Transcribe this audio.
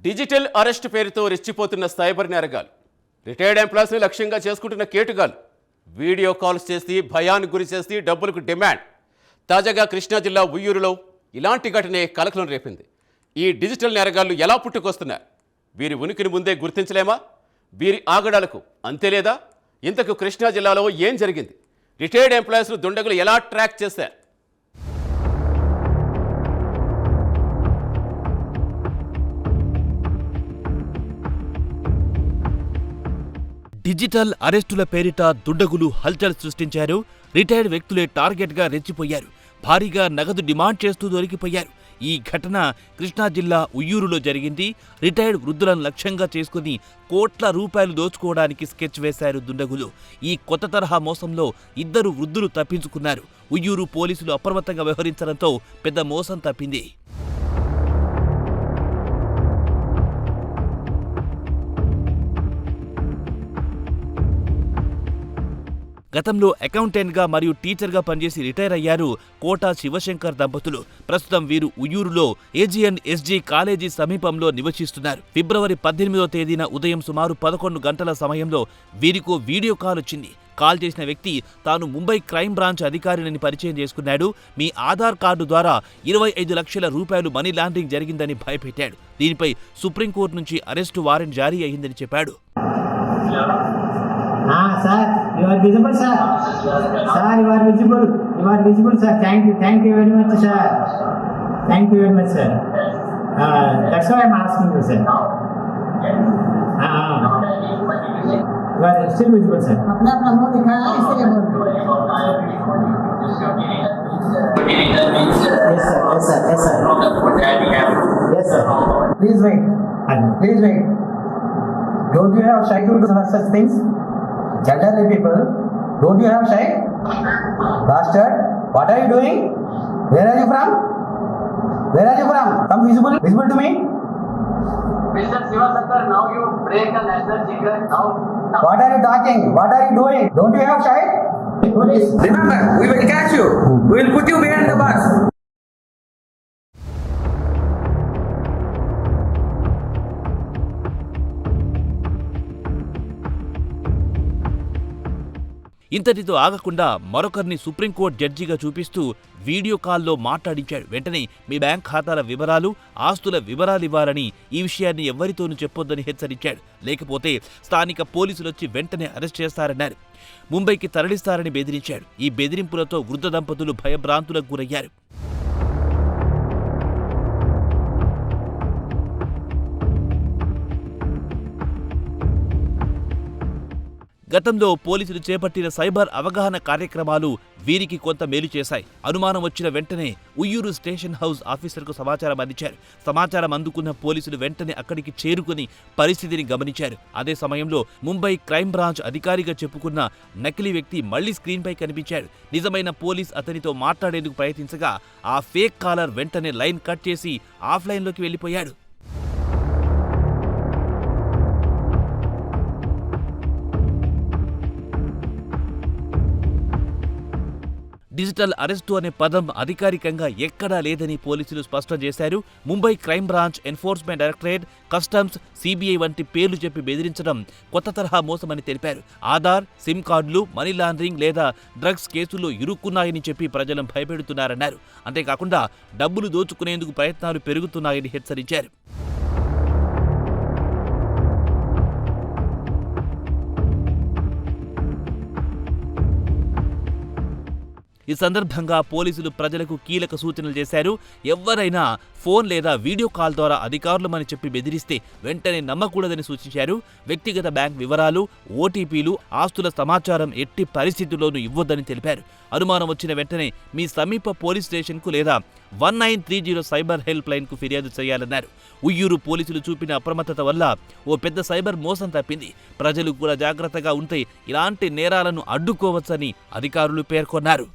Digital arrest పేరుతో రెచ్చిపోతున్న cyber నేరగాలు, retired ఎంప్లాయీస్ని లక్ష్యంగా చేసుకుంటున్న కేటుగాలు, వీడియో కాల్స్ చేసి భయానికి గురి చేసి డబ్బులకు డిమాండ్. తాజాగా కృష్ణా జిల్లా ఉయ్యూరులో ఇలాంటి ఘటనే కలకలం రేపింది. ఈ డిజిటల్ నేరగాళ్లు ఎలా పుట్టుకొస్తున్నారు? వీరి ఉనికిని ముందే గుర్తించలేమా? వీరి ఆగడాలకు అంతే లేదా? ఇంతకు కృష్ణా జిల్లాలో ఏం జరిగింది? రిటైర్డ్ ఎంప్లాయీస్ను దుండగులు ఎలా ట్రాక్ చేశారు? డిజిటల్ అరెస్టుల పేరిట దుండగులు హల్చల్ సృష్టించారు. రిటైర్డ్ వ్యక్తులే టార్గెట్గా రెచ్చిపోయారు. భారీగా నగదు డిమాండ్ చేస్తూ దొరికిపోయారు. ఈ ఘటన కృష్ణా జిల్లా ఉయ్యూరులో జరిగింది. రిటైర్డ్ వృద్ధులను లక్ష్యంగా చేసుకుని కోట్ల రూపాయలు దోచుకోవడానికి స్కెచ్ వేశారు దుండగులు. ఈ కొత్త తరహా మోసంలో 2 వృద్ధులు తప్పించుకున్నారు. ఉయ్యూరు పోలీసులు అప్రమత్తంగా వ్యవహరించడంతో పెద్ద మోసం తప్పింది. గతంలో అకౌంటెంట్గా మరియు టీచర్గా పనిచేసి రిటైర్ అయ్యారు కోటా శివశంకర్ దంపతులు. ప్రస్తుతం వీరు ఉయ్యూరులో ఏజిఎన్ ఎస్జీ కాలేజీ సమీపంలో నివసిస్తున్నారు. ఫిబ్రవరి 18వ తేదీన ఉదయం సుమారు 11 గంటల సమయంలో వీరికో వీడియో కాల్ వచ్చింది. కాల్ చేసిన వ్యక్తి తాను ముంబై క్రైమ్ బ్రాంచ్ అధికారిని పరిచయం చేసుకున్నాడు. మీ ఆధార్ కార్డు ద్వారా 25 లక్షల రూపాయలు మనీ లాండరింగ్ జరిగిందని భయపెట్టాడు. దీనిపై సుప్రీంకోర్టు నుంచి అరెస్టు వారెంట్ జారీ అయ్యిందని చెప్పాడు. Sir, you are visible, sir. Sir, you are visible. You are visible, sir. Thank you very much, sir. Thank you very much, sir. That's why I'm asking you, sir. You are still visible, sir. अपना मुंह दिखाया इसलिए बोल Yes, sir. Yes, sir. Yes, sir. Yes, sir. Please wait. Please wait. Don't you have shy to do such things? Elderly people, don't you have shy? Bastard, what are you doing? Where are you from? Where are you from? Come visible to me. Mr. Sivasankar, now you break the national secret. Now. What are you talking? What are you doing? Don't you have shy? Police. Remember, we will catch you. We will put you behind the bus. ఇంతటితో ఆగకుండా మరొకరిని supreme court జడ్జిగా చూపిస్తూ video కాల్లో మాట్లాడించాడు. వెంటనే మీ bank ఖాతాల వివరాలు, ఆస్తుల వివరాలు ఇవ్వాలని, ఈ విషయాన్ని ఎవ్వరితోనూ చెప్పొద్దని హెచ్చరించాడు. లేకపోతే స్థానిక పోలీసులొచ్చి వెంటనే అరెస్ట్ చేస్తారన్నారు. ముంబైకి తరలిస్తారని బెదిరించాడు. ఈ బెదిరింపులతో వృద్ధ దంపతులు భయభ్రాంతులకు గురయ్యారు. గతంలో పోలీసులు చేపట్టిన సైబర్ అవగాహన కార్యక్రమాలు వీరికి కొంత మేలు చేశాయి. అనుమానం వచ్చిన వెంటనే ఉయ్యూరు స్టేషన్ హౌస్ ఆఫీసర్కు సమాచారం అందించారు. సమాచారం అందుకున్న పోలీసులు వెంటనే అక్కడికి చేరుకుని పరిస్థితిని గమనించారు. అదే సమయంలో ముంబై క్రైమ్ బ్రాంచ్ అధికారిగా చెప్పుకున్న నకిలీ వ్యక్తి మళ్లీ స్క్రీన్పై కనిపించాడు. నిజమైన పోలీస్ అతనితో మాట్లాడేందుకు ప్రయత్నించగా ఆ ఫేక్ కాలర్ వెంటనే లైన్ కట్ చేసి ఆఫ్లైన్లోకి వెళ్లిపోయాడు. డిజిటల్ అరెస్టు అనే పదం అధికారికంగా ఎక్కడా లేదని పోలీసులు స్పష్టం చేశారు. Mumbai crime branch, enforcement directorate, customs, CBI వంటి పేర్లు చెప్పి బెదిరించడం కొత్త తరహా మోసమని తెలిపారు. ఆధార్, సిమ్ కార్డులు, మనీ లాండరింగ్ లేదా డ్రగ్స్ కేసుల్లో ఇరుక్కున్నాయని చెప్పి ప్రజలను భయపెడుతున్నారన్నారు. అంతేకాకుండా డబ్బులు దోచుకునేందుకు ప్రయత్నాలు పెరుగుతున్నాయని హెచ్చరించారు. ఈ సందర్భంగా పోలీసులు ప్రజలకు కీలక సూచనలు చేశారు. ఎవరైనా ఫోన్ లేదా వీడియో కాల్ ద్వారా అధికారులమని చెప్పి బెదిరిస్తే వెంటనే నమ్మకూడదని సూచించారు. వ్యక్తిగత బ్యాంక్ వివరాలు, ఓటీపీలు, ఆస్తుల సమాచారం ఎట్టి పరిస్థితుల్లోనూ ఇవ్వొద్దని తెలిపారు. అనుమానం వచ్చిన వెంటనే మీ సమీప పోలీస్ స్టేషన్కు లేదా 1930 సైబర్ హెల్ప్ లైన్కు ఫిర్యాదు చేయాలన్నారు. ఉయ్యూరు పోలీసులు చూపిన అప్రమత్తత వల్ల ఓ పెద్ద సైబర్ మోసం తప్పింది. ప్రజలు కూడా జాగ్రత్తగా ఉంటే ఇలాంటి నేరాలను అడ్డుకోవచ్చని అధికారులు పేర్కొన్నారు.